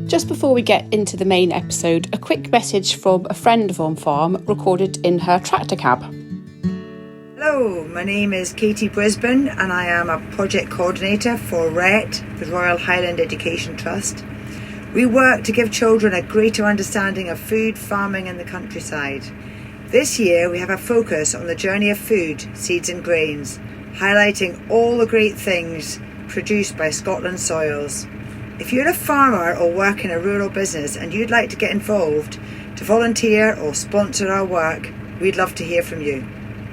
Just before we get into the main episode, a quick message from a friend of OnFARM recorded in her tractor cab. Hello, my name is Katie Brisbane and I am a project coordinator for RET, the Royal Highland Education Trust. We work to give children a greater understanding of food, farming and the countryside. This year we have a focus on the journey of food, seeds and grains, highlighting all the great things produced by Scotland's soils. If you're a farmer or work in a rural business and you'd like to get involved, to volunteer or sponsor our work, we'd love to hear from you.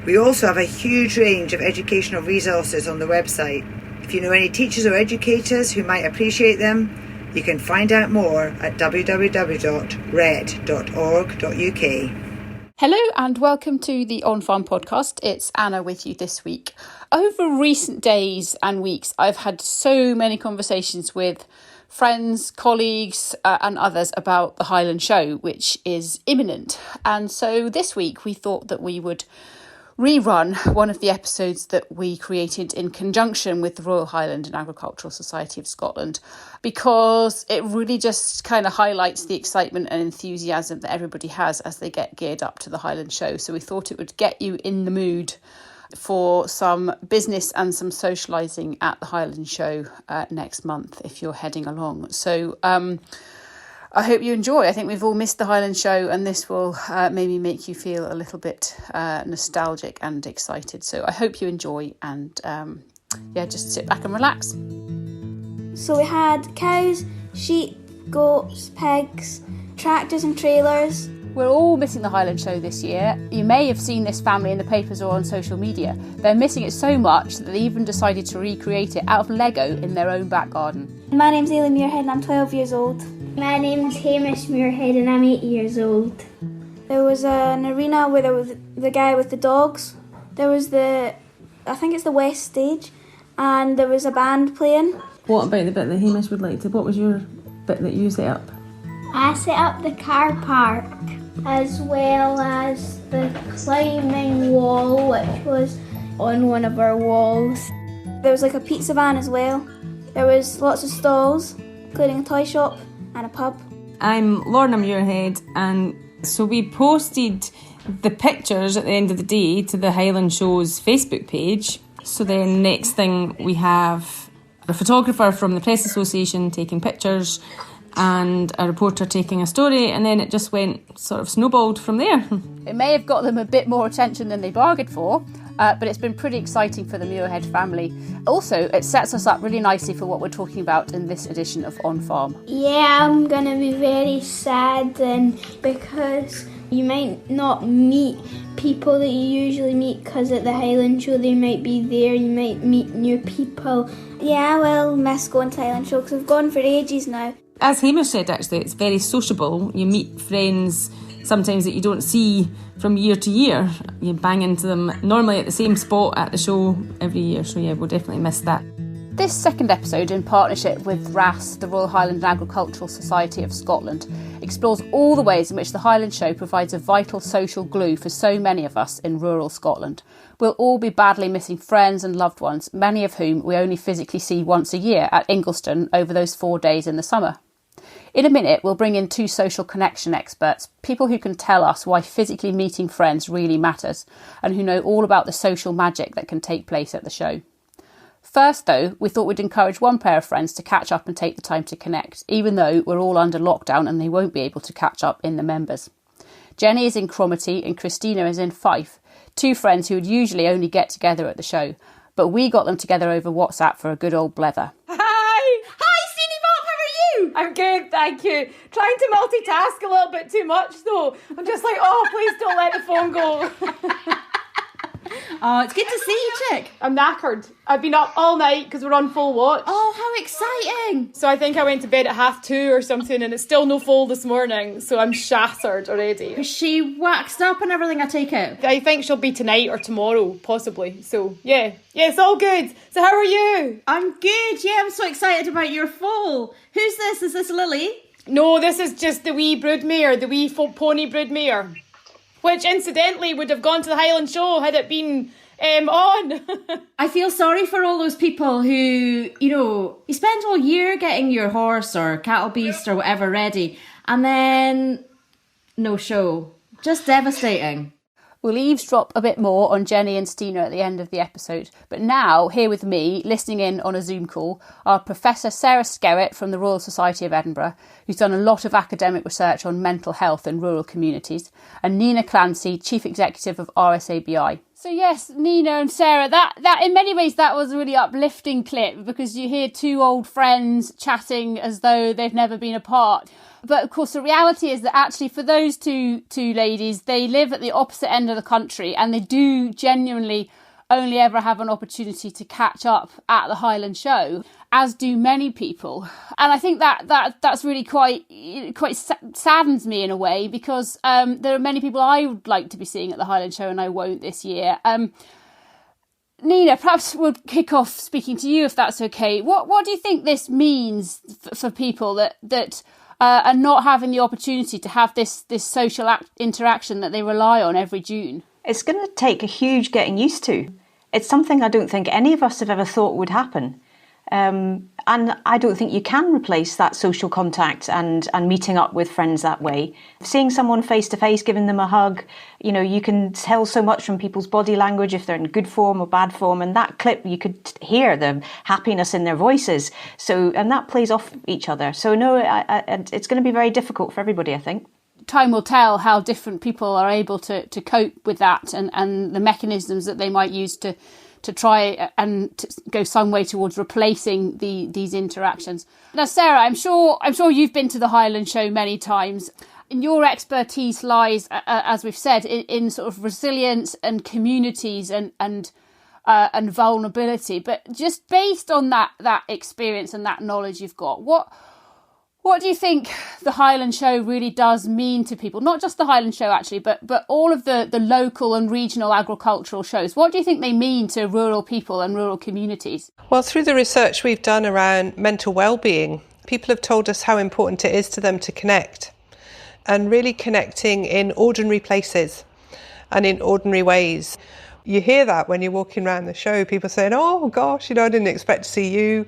We also have a huge range of educational resources on the website. If you know any teachers or educators who might appreciate them, you can find out more at www.red.org.uk. Hello and welcome to the OnFARM podcast. It's Anna with you this week. Over recent days and weeks, I've had so many conversations with friends, colleagues and others about the Highland Show, which is imminent. And so this week we thought that we would rerun one of the episodes that we created in conjunction with the Royal Highland and Agricultural Society of Scotland, because it really just kind of highlights the excitement and enthusiasm that everybody has as they get geared up to the Highland Show. So we thought it would get you in the mood for some business and some socialising at the Highland Show next month if you're heading along. So I hope you enjoy. I think we've all missed the Highland Show and this will maybe make you feel a little bit nostalgic and excited. So I hope you enjoy and just sit back and relax. So we had cows, sheep, goats, pigs, tractors and trailers. We're all missing the Highland Show this year. You may have seen this family in the papers or on social media. They're missing it so much that they even decided to recreate it out of Lego in their own back garden. My name's Aileen Muirhead and I'm 12 years old. My name's Hamish Muirhead and I'm 8 years old. There was an arena where there was the guy with the dogs. There was I think it's the West Stage, and there was a band playing. What about the bit that Hamish would like to? What was your bit that you set up? I set up the car park as well as the climbing wall, which was on one of our walls. There was like a pizza van as well. There was lots of stalls, including a toy shop and a pub. I'm Lorna Muirhead, and so we posted the pictures at the end of the day to the Highland Show's Facebook page. So then next thing we have a photographer from the Press Association taking pictures and a reporter taking a story, and then it just went sort of snowballed from there. It may have got them a bit more attention than they bargained for, but it's been pretty exciting for the Muirhead family. Also, it sets us up really nicely for what we're talking about in this edition of OnFARM. Yeah, I'm going to be very sad because you might not meet people that you usually meet, because at the Highland Show they might be there, you might meet new people. Yeah, I will miss going to the Highland Show because we've gone for ages now. As Hamish said, actually, it's very sociable. You meet friends sometimes that you don't see from year to year. You bang into them normally at the same spot at the show every year. So yeah, we'll definitely miss that. This second episode, in partnership with RAS, the Royal Highland and Agricultural Society of Scotland, explores all the ways in which the Highland Show provides a vital social glue for so many of us in rural Scotland. We'll all be badly missing friends and loved ones, many of whom we only physically see once a year at Ingleston over those 4 days in the summer. In a minute, we'll bring in 2 social connection experts, people who can tell us why physically meeting friends really matters and who know all about the social magic that can take place at the show. First, though, we thought we'd encourage one pair of friends to catch up and take the time to connect, even though we're all under lockdown and they won't be able to catch up in the members. Jenny is in Cromarty and Christina is in Fife, 2 friends who would usually only get together at the show, but we got them together over WhatsApp for a good old blether. I'm good, thank you. Trying to multitask a little bit too much though. I'm just like, oh, please don't let the phone go. Oh, it's good to see you, chick. I'm knackered. I've been up all night because we're on full watch. Oh, how exciting. So I think I went to bed at 2:30 or something and it's still no full this morning. So I'm shattered already. Is she waxed up and everything, I take it? I think she'll be tonight or tomorrow, possibly. So yeah, it's all good. So how are you? I'm good, yeah, I'm so excited about your foal. Who's this? Is this Lily? No, this is just the wee broodmare, the wee pony broodmare. Which incidentally would have gone to the Highland Show had it been On. I feel sorry for all those people who, you spend all year getting your horse or cattle beast or whatever ready, and then no show. Just devastating. We'll eavesdrop a bit more on Jenny and Stina at the end of the episode. But now, here with me, listening in on a Zoom call, are Professor Sarah Skerritt from the Royal Society of Edinburgh, who's done a lot of academic research on mental health in rural communities, and Nina Clancy, Chief Executive of RSABI. So yes, Nina and Sarah, that in many ways that was a really uplifting clip, because you hear two old friends chatting as though they've never been apart. But of course, the reality is that actually for those two ladies, they live at the opposite end of the country, and they do genuinely only ever have an opportunity to catch up at the Highland Show, as do many people. And I think that's really quite saddens me in a way, because there are many people I would like to be seeing at the Highland Show and I won't this year. Nina, perhaps we'll kick off speaking to you, if that's okay. What do you think this means for people that are not having the opportunity to have this social interaction that they rely on every June? It's going to take a huge getting used to. It's something I don't think any of us have ever thought would happen. And I don't think you can replace that social contact and meeting up with friends that way. Seeing someone face to face, giving them a hug, you can tell so much from people's body language if they're in good form or bad form. And that clip, you could hear the happiness in their voices. And that plays off each other. So no, it's going to be very difficult for everybody, I think. Time will tell how different people are able to cope with that and the mechanisms that they might use to try and to go some way towards replacing these interactions. Now, Sarah, I'm sure you've been to the Highland Show many times. And your expertise lies, as we've said, in sort of resilience and communities and vulnerability. But just based on that experience and that knowledge you've got, what do you think the Highland Show really does mean to people? Not just the Highland Show, actually, but all of the local and regional agricultural shows. What do you think they mean to rural people and rural communities? Well, through the research we've done around mental well-being, people have told us how important it is to them to connect, and really connecting in ordinary places and in ordinary ways. You hear that when you're walking around the show, people saying, oh gosh, I didn't expect to see you.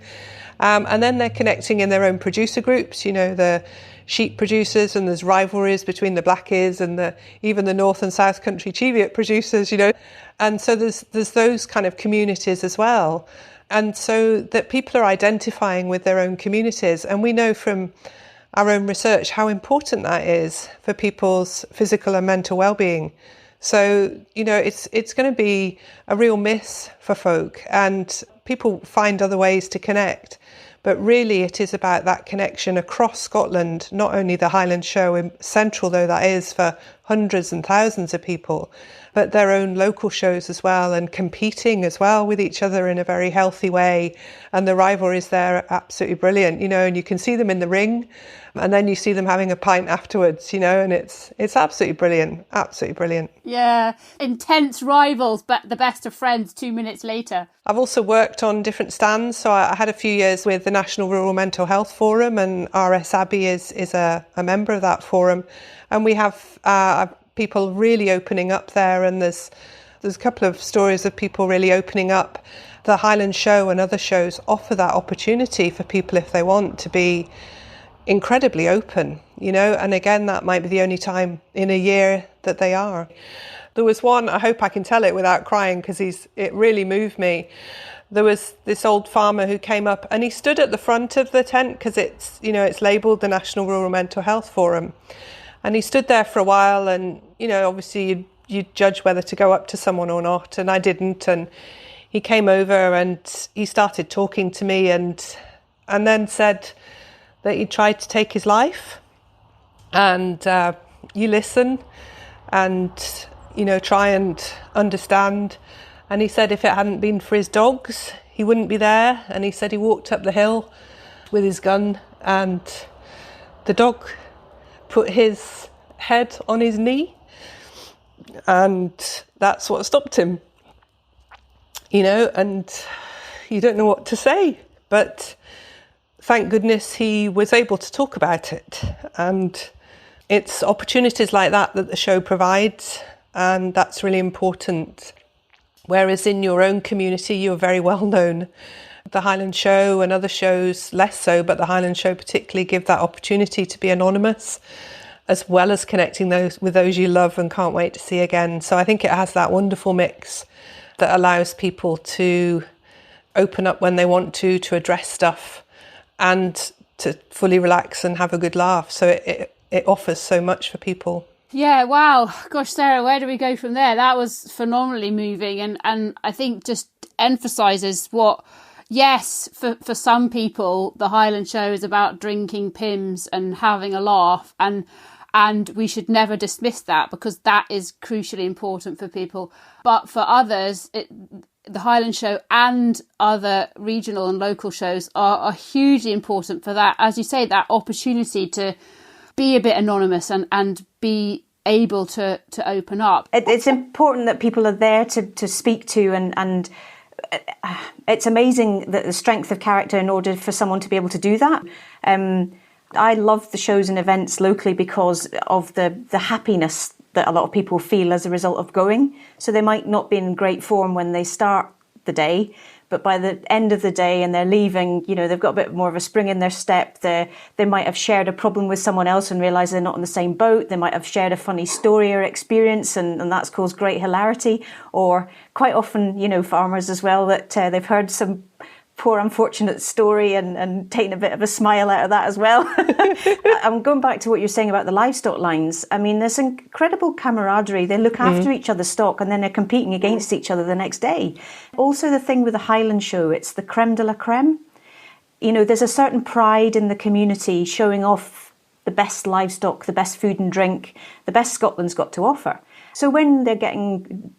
And then they're connecting in their own producer groups, the sheep producers, and there's rivalries between the Blackies and even the North and South Country Cheviot producers, And so there's those kind of communities as well. And so that people are identifying with their own communities. And we know from our own research how important that is for people's physical and mental well-being. So, it's going to be a real miss for folk, and people find other ways to connect. But really it is about that connection across Scotland, not only the Highland Show, central though that is for hundreds and thousands of people, but their own local shows as well, and competing as well with each other in a very healthy way. And the rivalries there are absolutely brilliant, and you can see them in the ring, and then you see them having a pint afterwards, and it's absolutely brilliant, absolutely brilliant. Yeah, intense rivals, but the best of friends 2 minutes later. I've also worked on different stands, so I had a few years with the National Rural Mental Health Forum, and RSABI is a member of that forum, and we have people really opening up there, and there's a couple of stories of people really opening up. The Highland Show and other shows offer that opportunity for people, if they want, to be incredibly open, and again, that might be the only time in a year that they are. There was one, I hope I can tell it without crying, because it really moved me. There was this old farmer who came up, and he stood at the front of the tent because it's labelled the National Rural Mental Health Forum. And he stood there for a while, and, obviously you'd judge whether to go up to someone or not, and I didn't. And he came over and he started talking to me and then said that he tried to take his life. And you listen and, try and understand. And he said if it hadn't been for his dogs, he wouldn't be there. And he said he walked up the hill with his gun, and the dog put his head on his knee, and that's what stopped him. And you don't know what to say, but thank goodness he was able to talk about it. And it's opportunities like that the show provides, and that's really important. whereas in your own community you're very well known. The Highland Show and other shows less so, but the Highland Show particularly give that opportunity to be anonymous, as well as connecting with those you love and can't wait to see again. So I think it has that wonderful mix that allows people to open up when they want to address stuff and to fully relax and have a good laugh. So it offers so much for people. Yeah, wow. Gosh, Sarah, where do we go from there? That was phenomenally moving, and I think just emphasises what, yes, for some people, the Highland Show is about drinking Pimm's and having a laugh, and we should never dismiss that, because that is crucially important for people. But for others, the Highland Show and other regional and local shows are hugely important for that, as you say, that opportunity to be a bit anonymous and be able to open up. It's important that people are there to speak to, and it's amazing that the strength of character in order for someone to be able to do that. I love the shows and events locally because of the happiness that a lot of people feel as a result of going. So they might not be in great form when they start the day, but by the end of the day and they're leaving, they've got a bit more of a spring in their step. They might have shared a problem with someone else and realise they're not in the same boat. They might have shared a funny story or experience, and that's caused great hilarity. Or quite often, farmers as well, that they've heard some poor unfortunate story and taking a bit of a smile out of that as well. I'm going back to what you're saying about the livestock lines. I mean, there's incredible camaraderie. They look after each other's stock and then they're competing against each other the next day. Also, the thing with the Highland Show, it's the creme de la creme. There's a certain pride in the community showing off the best livestock, the best food and drink, the best Scotland's got to offer. So when they're getting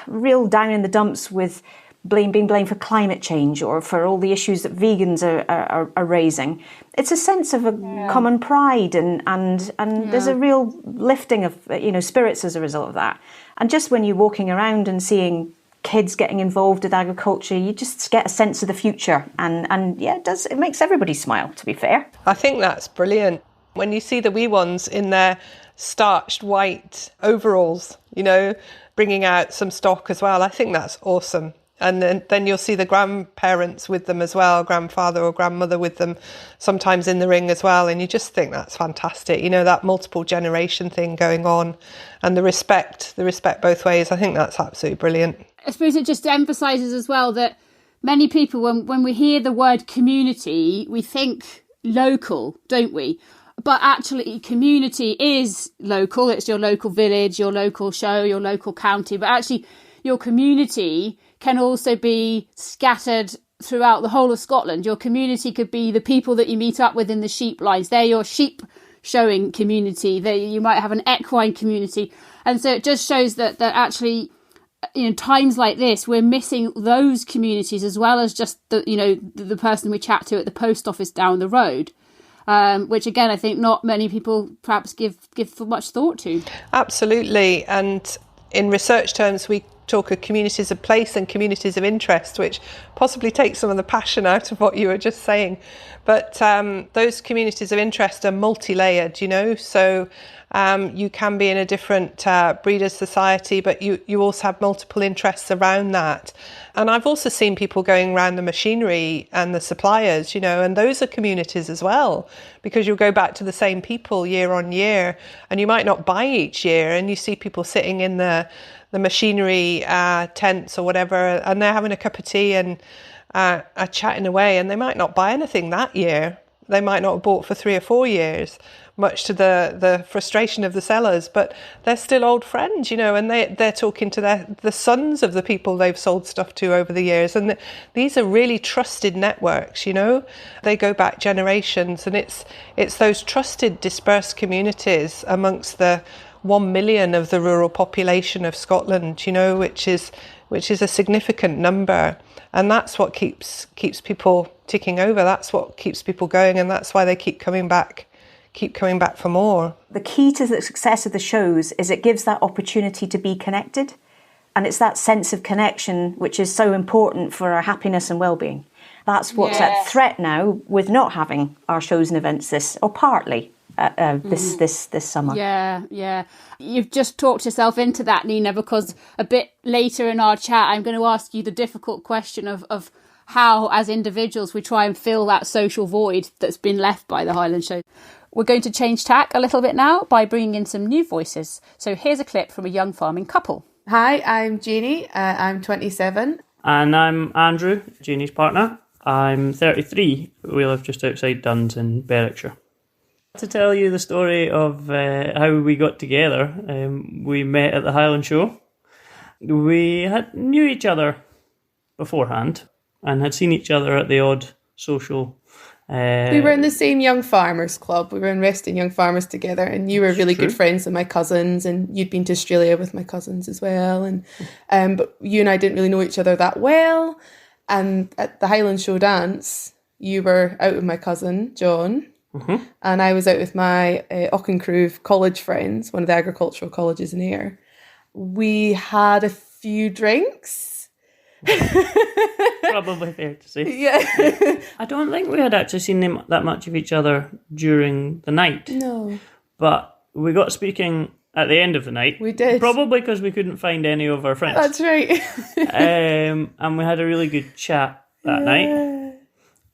real down in the dumps with being blamed for climate change or for all the issues that vegans are raising, it's a sense of a common pride and there's a real lifting of spirits as a result of that. And just when you're walking around and seeing kids getting involved with agriculture, you just get a sense of the future, and it makes everybody smile, to be fair. I think that's brilliant. When you see the wee ones in their starched white overalls, bringing out some stock as well, I think that's awesome. And then you'll see the grandparents with them as well, grandfather or grandmother with them, sometimes in the ring as well. And you just think that's fantastic. That multiple generation thing going on, and the respect both ways. I think that's absolutely brilliant. I suppose it just emphasises as well that many people, when we hear the word community, we think local, don't we? But actually, community is local. It's your local village, your local show, your local county. But actually, your community can also be scattered throughout the whole of Scotland. Your community could be the people that you meet up with in the sheep lines. They're your sheep showing community. You might have an equine community. And so it just shows that actually, times like this, we're missing those communities as well as just the person we chat to at the post office down the road. Which again, I think not many people perhaps give much thought to. Absolutely. And in research terms, we talk of communities of place and communities of interest, which possibly takes some of the passion out of what you were just saying. But those communities of interest are multi-layered, so you can be in a different breeders' society, but you also have multiple interests around that. And I've also seen people going around the machinery and the suppliers, and those are communities as well, because you'll go back to the same people year on year, and you might not buy each year, and you see people sitting in the machinery tents or whatever, and they're having a cup of tea and are chatting away, and they might not buy anything that year. They might not have bought for 3 or 4 years, much to the frustration of the sellers, but they're still old friends, and they're talking to the sons of the people they've sold stuff to over the years. And these are really trusted networks, they go back generations, and it's those trusted dispersed communities amongst the 1 million of the rural population of Scotland, which is a significant number. And that's what keeps people ticking over. That's what keeps people going, and that's why they keep coming back for more. The key to the success of the shows is it gives that opportunity to be connected, and it's that sense of connection which is so important for our happiness and well-being. That's what's at threat now with not having our shows and events partly. this summer. Yeah. You've just talked yourself into that, Nina, because a bit later in our chat, I'm going to ask you the difficult question of how, as individuals, we try and fill that social void that's been left by the Highland Show. We're going to change tack a little bit now by bringing in some new voices. So here's a clip from a young farming couple. Hi, I'm Jeannie. I'm 27. And I'm Andrew, Jeannie's partner. I'm 33. We live just outside Duns in Berwickshire. To tell you the story of how we got together, we met at the Highland Show. We knew each other beforehand and had seen each other at the odd social... we were in the same Young Farmers Club. We were in Reston Young Farmers together, and you were really good friends with my cousins, and you'd been to Australia with my cousins as well. And but you and I didn't really know each other that well. And at the Highland Show dance, you were out with my cousin, John, and I was out with my Auchencrew college friends, one of the agricultural colleges in Ayr. We had a few drinks. Probably fair to say. Yeah. I don't think we had actually seen that much of each other during the night. No. But we got speaking at the end of the night. We did. Probably because we couldn't find any of our friends. That's right. And we had a really good chat that night.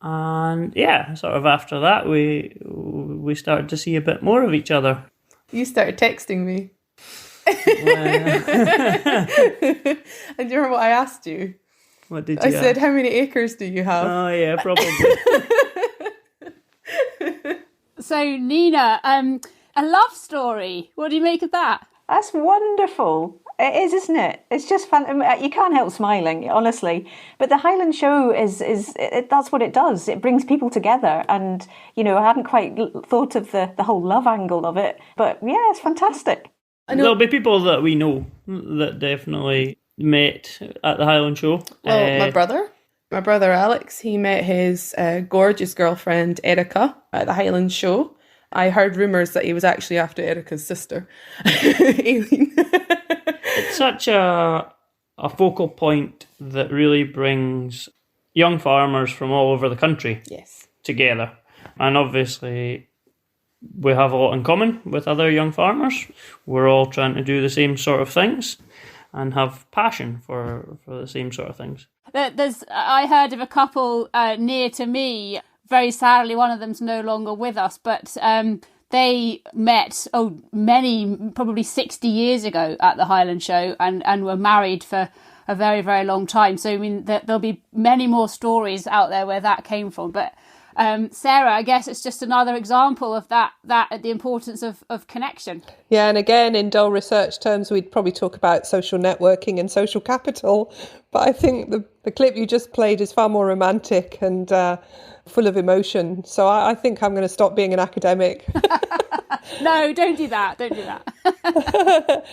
And yeah, sort of after that, we started to see a bit more of each other. You started texting me. And do you remember what I asked you? What did you ask? Said, how many acres do you have? Oh yeah, probably. So Nina, a love story. What do you make of that? That's wonderful. It is, isn't it? It's just fun. You can't help smiling, honestly. But the Highland Show that's what it does. It brings people together. And, I hadn't quite thought of the whole love angle of it. But yeah, it's fantastic. There'll be people that we know that definitely met at the Highland Show. Well, my brother Alex, he met his gorgeous girlfriend Erica at the Highland Show. I heard rumours that he was actually after Erica's sister, Aileen. It's such a focal point that really brings young farmers from all over the country together. And obviously, we have a lot in common with other young farmers. We're all trying to do the same sort of things and have passion for the same sort of things. I heard of a couple near to me. Very sadly, one of them's no longer with us, but they met probably 60 years ago at the Highland Show and were married for a very, very long time. So, I mean, there'll be many more stories out there where that came from. But Sarah, I guess it's just another example of that the importance of connection. Yeah, and again, in dull research terms, we'd probably talk about social networking and social capital. But I think the clip you just played is far more romantic and full of emotion. So I think I'm going to stop being an academic. No, don't do that. Don't do that.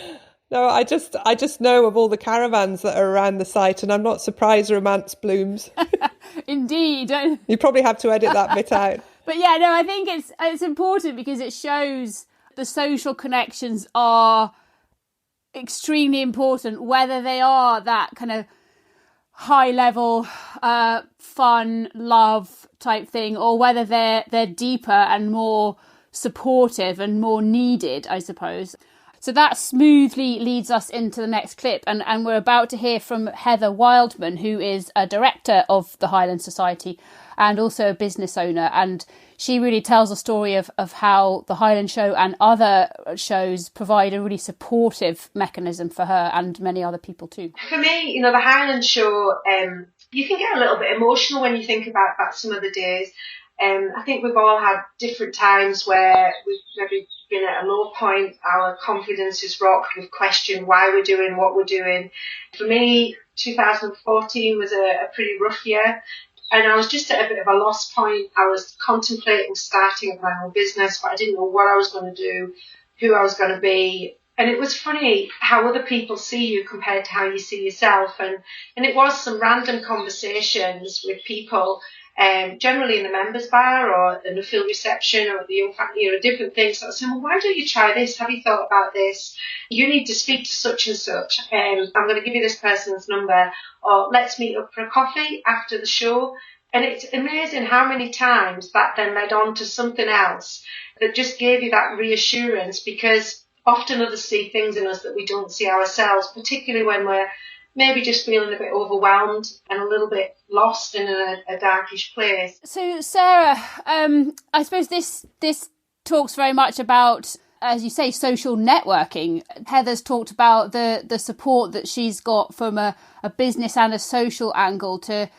No, I just know of all the caravans that are around the site, and I'm not surprised romance blooms. Indeed. You probably have to edit that bit out. But yeah, no, I think it's important because it shows the social connections are extremely important, whether they are that kind of high level fun love type thing, or whether they're deeper and more supportive and more needed, I suppose. So that smoothly leads us into the next clip, and we're about to hear from Heather Wildman, who is a director of the Highland Society and also a business owner, and she really tells a story of how the Highland Show and other shows provide a really supportive mechanism for her and many other people too. For me, the Highland Show, you can get a little bit emotional when you think about that some of the days. I think we've all had different times where we've maybe been at a low point, our confidence is rocked, we've questioned why we're doing what we're doing. For me, 2014 was a pretty rough year, and I was just at a bit of a lost point. I was contemplating starting my own business, but I didn't know what I was going to do, who I was going to be. And it was funny how other people see you compared to how you see yourself. And it was some random conversations with people, generally in the members bar or the Nuffield reception or the young family or different things. So I was saying, well, why don't you try this? Have you thought about this? You need to speak to such and such. I'm going to give you this person's number, or let's meet up for a coffee after the show. And it's amazing how many times that then led on to something else that just gave you that reassurance, because often others see things in us that we don't see ourselves, particularly when we're maybe just feeling a bit overwhelmed and a little bit lost in a darkish place. So, Sarah, I suppose this talks very much about, as you say, social networking. Heather's talked about the support that she's got from a business and a social angle to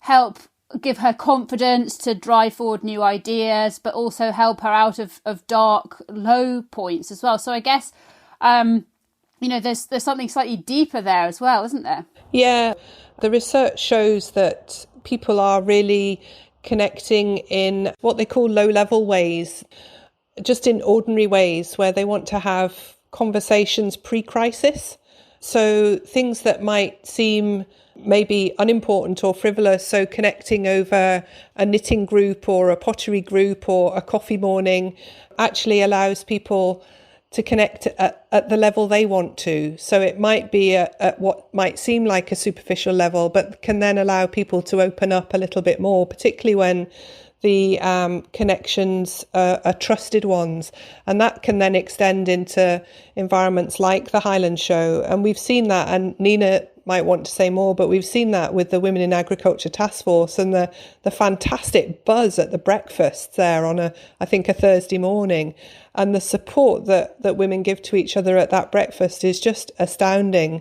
help give her confidence to drive forward new ideas, but also help her out of dark, low points as well. So I guess, there's something slightly deeper there as well, isn't there? Yeah, the research shows that people are really connecting in what they call low-level ways, just in ordinary ways where they want to have conversations pre-crisis. So things that might seem maybe unimportant or frivolous, so connecting over a knitting group or a pottery group or a coffee morning actually allows people to connect at the level they want to. So it might be at what might seem like a superficial level, but can then allow people to open up a little bit more, particularly when the connections are trusted ones. And that can then extend into environments like the Highland Show. And we've seen that, and Nina might want to say more, but we've seen that with the Women in Agriculture Task Force and the fantastic buzz at the breakfast there on I think a Thursday morning. And the support that women give to each other at that breakfast is just astounding.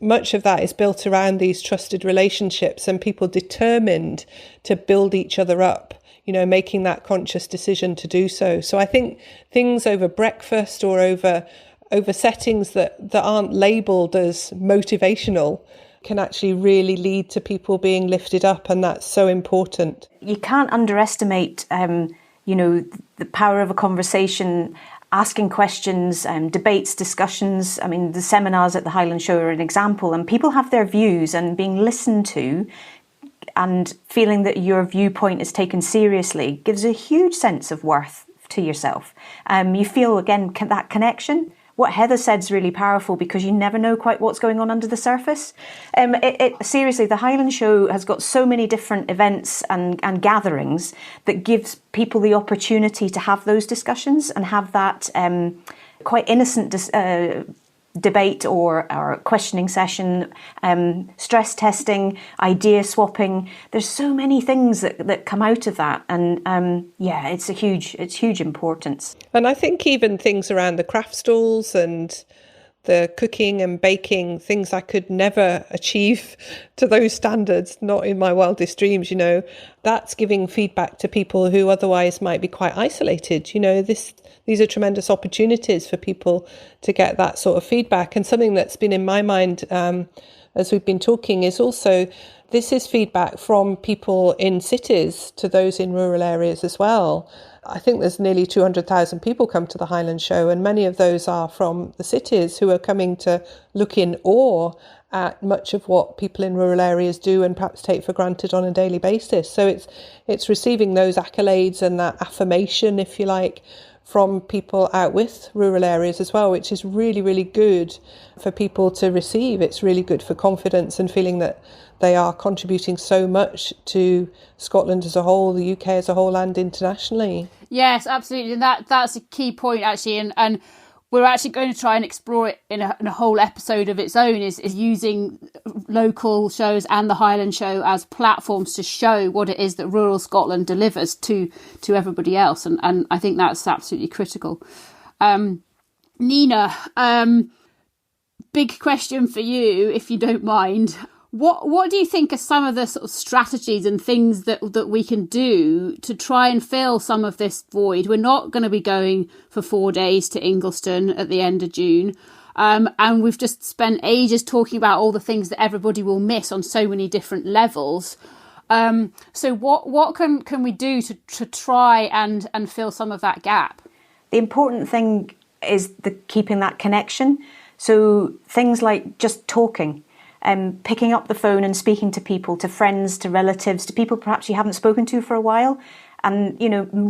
Much of that is built around these trusted relationships and people determined to build each other up, making that conscious decision to do so. So I think things over breakfast or over settings that aren't labelled as motivational can actually really lead to people being lifted up, and that's so important. You can't underestimate the power of a conversation, asking questions, debates, discussions. I mean, the seminars at the Highland Show are an example, and people have their views, and being listened to and feeling that your viewpoint is taken seriously gives a huge sense of worth to yourself. You feel, again, that connection. What Heather said is really powerful, because you never know quite what's going on under the surface. Seriously, the Highland Show has got so many different events and gatherings that gives people the opportunity to have those discussions and have that quite innocent debate or questioning session, stress testing, idea swapping. There's so many things that come out of that, and it's huge importance. And I think even things around the craft stalls and the cooking and baking, things I could never achieve to those standards, not in my wildest dreams, that's giving feedback to people who otherwise might be quite isolated. These are tremendous opportunities for people to get that sort of feedback. And something that's been in my mind as we've been talking is also, this is feedback from people in cities to those in rural areas as well. I think there's nearly 200,000 people come to the Highland Show, and many of those are from the cities who are coming to look in awe at much of what people in rural areas do and perhaps take for granted on a daily basis. So it's receiving those accolades and that affirmation, if you like, from people out with rural areas as well, which is really, really good for people to receive. It's really good for confidence and feeling that they are contributing so much to Scotland as a whole, the UK as a whole, and internationally. Yes, absolutely. And that's a key point, actually. And we're actually going to try and explore it in a whole episode of its own, is using local shows and the Highland Show as platforms to show what it is that rural Scotland delivers to everybody else. And I think that's absolutely critical. Nina, big question for you, if you don't mind. What do you think are some of the sort of strategies and things that we can do to try and fill some of this void? We're not going to be going for 4 days to Ingleston at the end of June. And we've just spent ages talking about all the things that everybody will miss on so many different levels. So what can we do to try and fill some of that gap? The important thing is keeping that connection. So things like just talking. Picking up the phone and speaking to people, to friends, to relatives, to people perhaps you haven't spoken to for a while, and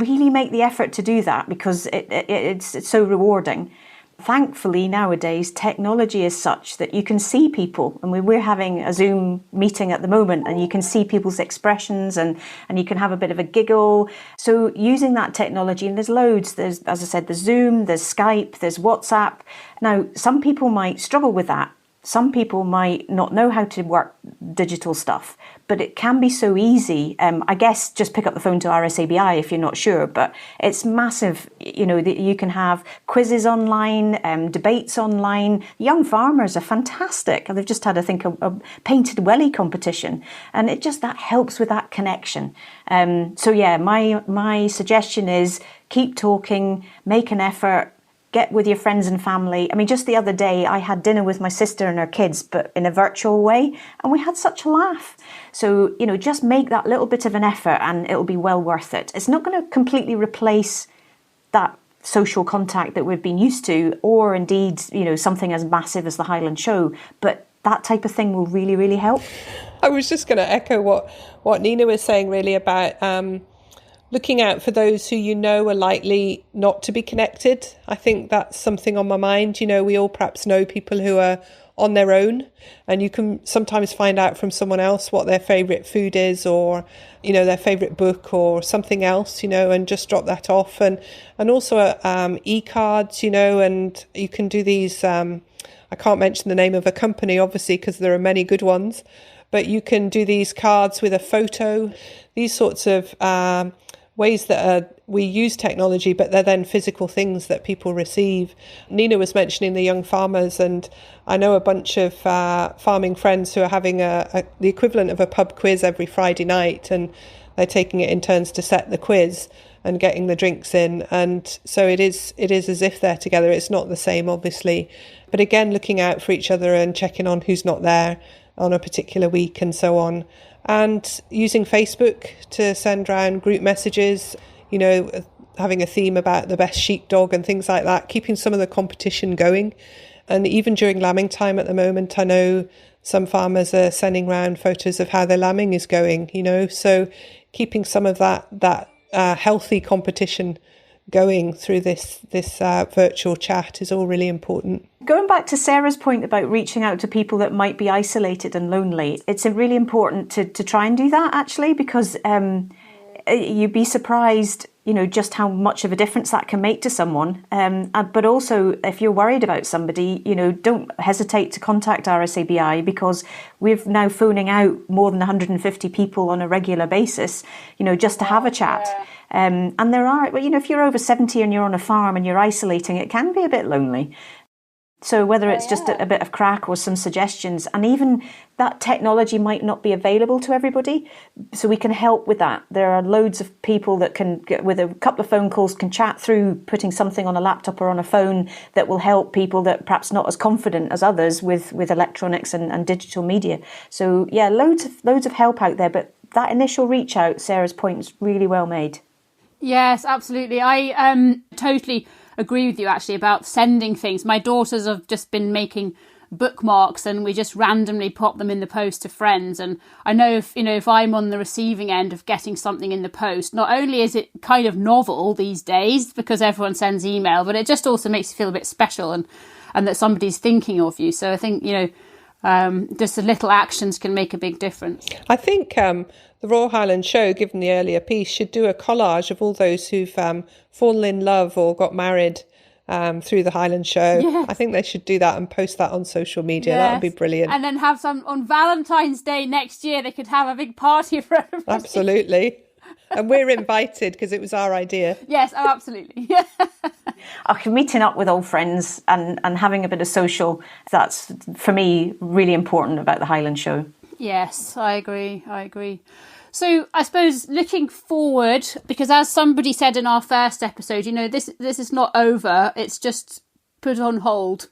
really make the effort to do that, because it's so rewarding. Thankfully, nowadays, technology is such that you can see people. And we're having a Zoom meeting at the moment, and you can see people's expressions and you can have a bit of a giggle. So using that technology, and there's loads. There's, as I said, there's Zoom, there's Skype, there's WhatsApp. Now, some people might struggle with that. Some people might not know how to work digital stuff, but it can be so easy. I guess just pick up the phone to RSABI if you're not sure, but it's massive. You know, that you can have quizzes online, debates online. Young farmers are fantastic. They've just had, I think, a painted welly competition, and that helps with that connection. So yeah, my suggestion is keep talking, make an effort. Get with your friends and family. I mean, just the other day, I had dinner with my sister and her kids, but in a virtual way, and we had such a laugh. So, you know, just make that little bit of an effort and it'll be well worth it. It's not going to completely replace that social contact that we've been used to, or indeed, you know, something as massive as the Highland Show, but that type of thing will really, really help. I was just going to echo what Nina was saying, really, about looking out for those who you know are likely not to be connected. I think that's something on my mind. You know, we all perhaps know people who are on their own, and you can sometimes find out from someone else what their favourite food is, or, you know, their favourite book or something else, you know, and just drop that off. And also e-cards, you know, and you can do these, I can't mention the name of a company, obviously, because there are many good ones, but you can do these cards with a photo, these sorts of ways that we use technology, but they're then physical things that people receive. Nina was mentioning the young farmers, and I know a bunch of farming friends who are having the equivalent of a pub quiz every Friday night, and they're taking it in turns to set the quiz and getting the drinks in. And so it is as if they're together. It's not the same, obviously, but again, looking out for each other and checking on who's not there on a particular week and so on. And using Facebook to send round group messages, you know, having a theme about the best sheepdog and things like that, keeping some of the competition going. And even during lambing time at the moment, I know some farmers are sending round photos of how their lambing is going, you know, so keeping some of that healthy competition going through this virtual chat is all really important. Going back to Sarah's point about reaching out to people that might be isolated and lonely, it's really important to try and do that, actually, because you'd be surprised, you know, just how much of a difference that can make to someone. But also, if you're worried about somebody, you know, don't hesitate to contact RSABI, because we're now phoning out more than 150 people on a regular basis, you know, just to have a chat. And there are, well, you know, if you're over 70 and you're on a farm and you're isolating, it can be a bit lonely. So whether it's just a bit of crack or some suggestions, and even that technology might not be available to everybody, so we can help with that. There are loads of people that can, with a couple of phone calls, can chat through putting something on a laptop or on a phone that will help people that perhaps not as confident as others with electronics and digital media. So yeah, loads of help out there, but that initial reach out, Sarah's point, is really well made. Yes, absolutely. I totally agree with you, actually, about sending things. My daughters have just been making bookmarks, and we just randomly pop them in the post to friends. And I know if I'm on the receiving end of getting something in the post, not only is it kind of novel these days because everyone sends email, but it just also makes you feel a bit special and that somebody's thinking of you. So I think, you know, just the little actions can make a big difference. I think the Royal Highland Show, given the earlier piece, should do a collage of all those who've fallen in love or got married through the Highland Show. Yes. I think they should do that and post that on social media. Yes. That would be brilliant. And then have some on Valentine's Day next year. They could have a big party for everybody. Absolutely. And we're invited because it was our idea. Yes, oh, absolutely. Meeting up with old friends and having a bit of social, that's, for me, really important about the Highland Show. Yes, I agree. So I suppose looking forward, because as somebody said in our first episode, you know, this is not over, it's just put on hold.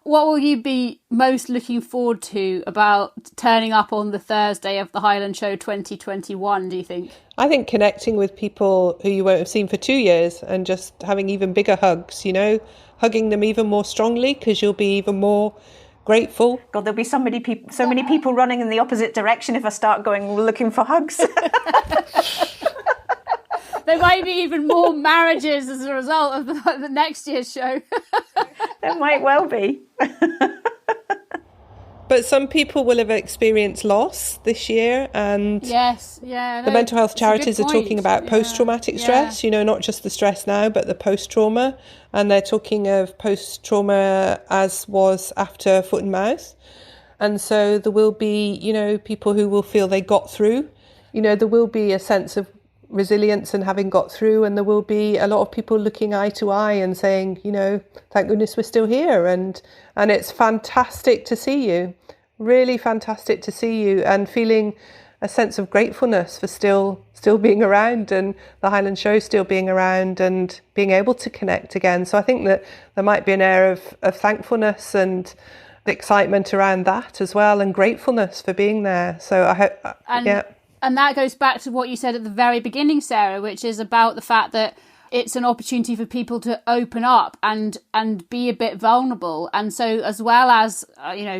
What will you be most looking forward to about turning up on the Thursday of the Highland Show 2021, do you think? I think connecting with people who you won't have seen for 2 years and just having even bigger hugs, you know, hugging them even more strongly because you'll be even more grateful. God, there'll be so many people running in the opposite direction if I start going looking for hugs. There might be even more marriages as a result of the next year's show. There might well be. But some people will have experienced loss this year, and the mental health charities are talking about post-traumatic stress, not just the stress now, but the post-trauma. And they're talking of post-trauma as was after foot and mouth. And so there will be, people who will feel they got through. There will be a sense of resilience and having got through, and there will be a lot of people looking eye to eye and saying, thank goodness we're still here, and it's fantastic to see you, really fantastic to see you, and feeling a sense of gratefulness for still being around, and the Highland Show still being around, and being able to connect again. So I think that there might be an air of thankfulness and excitement around that as well, and gratefulness for being there. So I hope, And that goes back to what you said at the very beginning, Sarah, which is about the fact that it's an opportunity for people to open up and be a bit vulnerable. And so as well as,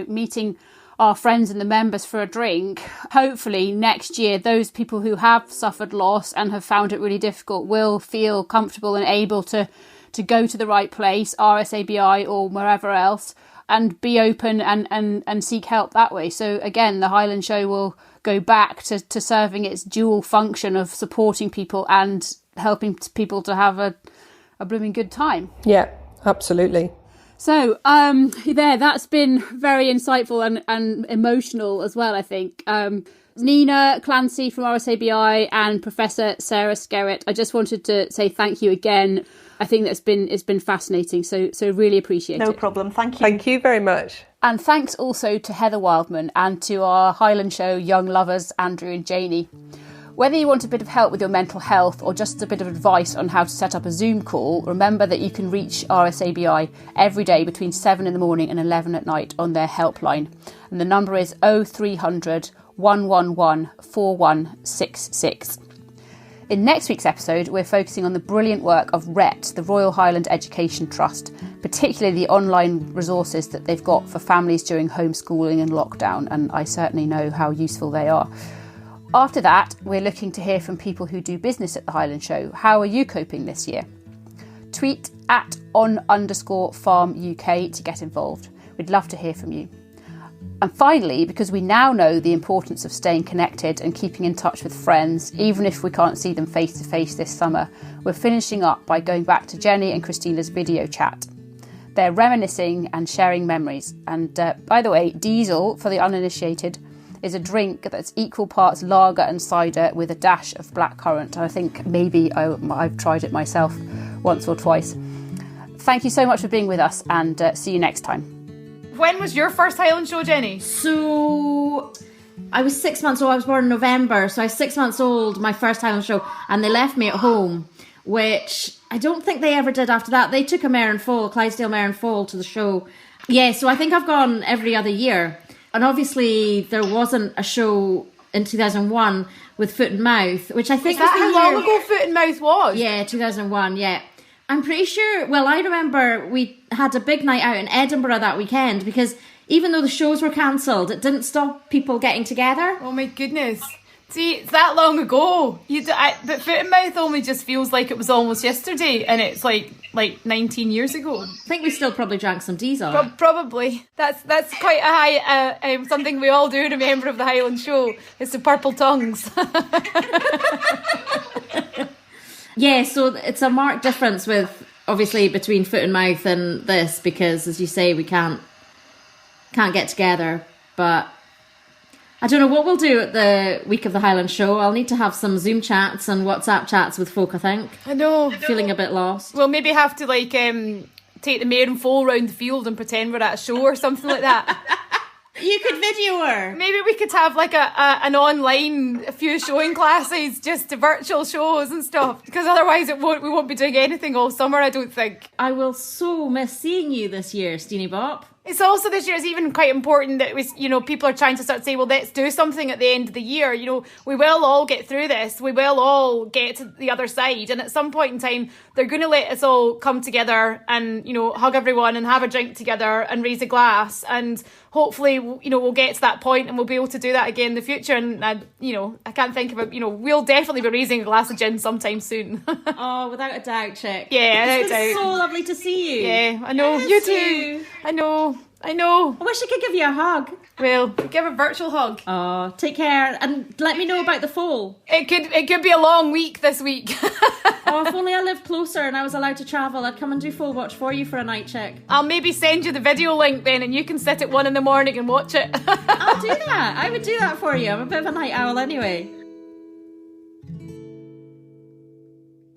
meeting our friends and the members for a drink, hopefully next year, those people who have suffered loss and have found it really difficult will feel comfortable and able to go to the right place, RSABI or wherever else, and be open and seek help that way. So again, the Highland Show will go back to serving its dual function of supporting people and helping people to have a blooming good time. Yeah, absolutely. So that's been very insightful and emotional as well, I think. Nina Clancy from RSABI and Professor Sarah Skerritt, I just wanted to say thank you again. I think it's been fascinating, so really appreciate it. No problem, thank you. Thank you very much. And thanks also to Heather Wildman and to our Highland Show young lovers, Andrew and Janie. Whether you want a bit of help with your mental health or just a bit of advice on how to set up a Zoom call, remember that you can reach RSABI every day between 7 in the morning and 11 at night on their helpline. And the number is 0300 111 4166. In next week's episode, we're focusing on the brilliant work of RET, the Royal Highland Education Trust, particularly the online resources that they've got for families during homeschooling and lockdown, and I certainly know how useful they are. After that, we're looking to hear from people who do business at the Highland Show. How are you coping this year? Tweet at @on_farm UK to get involved. We'd love to hear from you. And finally, because we now know the importance of staying connected and keeping in touch with friends, even if we can't see them face to face this summer, we're finishing up by going back to Jenny and Christina's video chat. They're reminiscing and sharing memories. And by the way, Diesel, for the uninitiated, is a drink that's equal parts lager and cider with a dash of blackcurrant. I think maybe I've tried it myself once or twice. Thank you so much for being with us, and see you next time. When was your first Highland Show, Jenny? So I was 6 months old. I was born in November, so I was 6 months old, my first Highland Show, and they left me at home, which I don't think they ever did after that. They took a mare and foal, Clydesdale mare and foal, to the show. Yeah, so I think I've gone every other year. And obviously there wasn't a show in 2001 with Foot and Mouth, which I think was the year... how long ago Foot and Mouth was? Yeah, 2001, yeah. I'm pretty sure, well, I remember we had a big night out in Edinburgh that weekend, because even though the shows were cancelled, it didn't stop people getting together. Oh my goodness. See, it's that long ago. But Foot and Mouth only just feels like it was almost yesterday, and it's like 19 years ago. I think we still probably drank some diesel. Probably. That's quite a high, something we all do remember of the Highland Show. It's the purple tongues. Yeah, so it's a marked difference with, obviously, between Foot and Mouth and this, because, as you say, we can't get together. But I don't know what we'll do at the week of the Highland Show. I'll need to have some Zoom chats and WhatsApp chats with folk, I think. I know. Feeling a bit lost. We'll maybe have to, take the mare and foal round the field and pretend we're at a show or something like that. You could video her. Maybe we could have an online, a few showing classes, just to virtual shows and stuff, because otherwise we won't be doing anything all summer, I don't think. I will so miss seeing you this year, Steenie Bop. It's also this year is even quite important that people are trying to start to say, well, let's do something at the end of the year. We will all get through this. We will all get to the other side. And at some point in time, they're going to let us all come together and, hug everyone and have a drink together and raise a glass. And hopefully, we'll get to that point and we'll be able to do that again in the future. And, I can't think of it. We'll definitely be raising a glass of gin sometime soon. Oh, without a doubt, Chick. Yeah, it's been so lovely to see you. Yeah, I know. You too. I know. I wish I could give you a hug. Well, give a virtual hug. Oh, take care and let me know about the foal. It could be a long week this week. Oh, if only I lived closer and I was allowed to travel, I'd come and do foal watch for you for a night, Chick. I'll maybe send you the video link then and you can sit at 1 a.m. and watch it. I'll do that. I would do that for you. I'm a bit of a night owl anyway.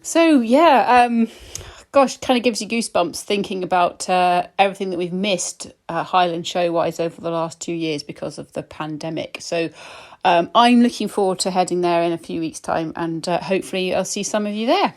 So, gosh, kind of gives you goosebumps thinking about everything that we've missed Highland Show-wise over the last 2 years because of the pandemic. So I'm looking forward to heading there in a few weeks' time and hopefully I'll see some of you there.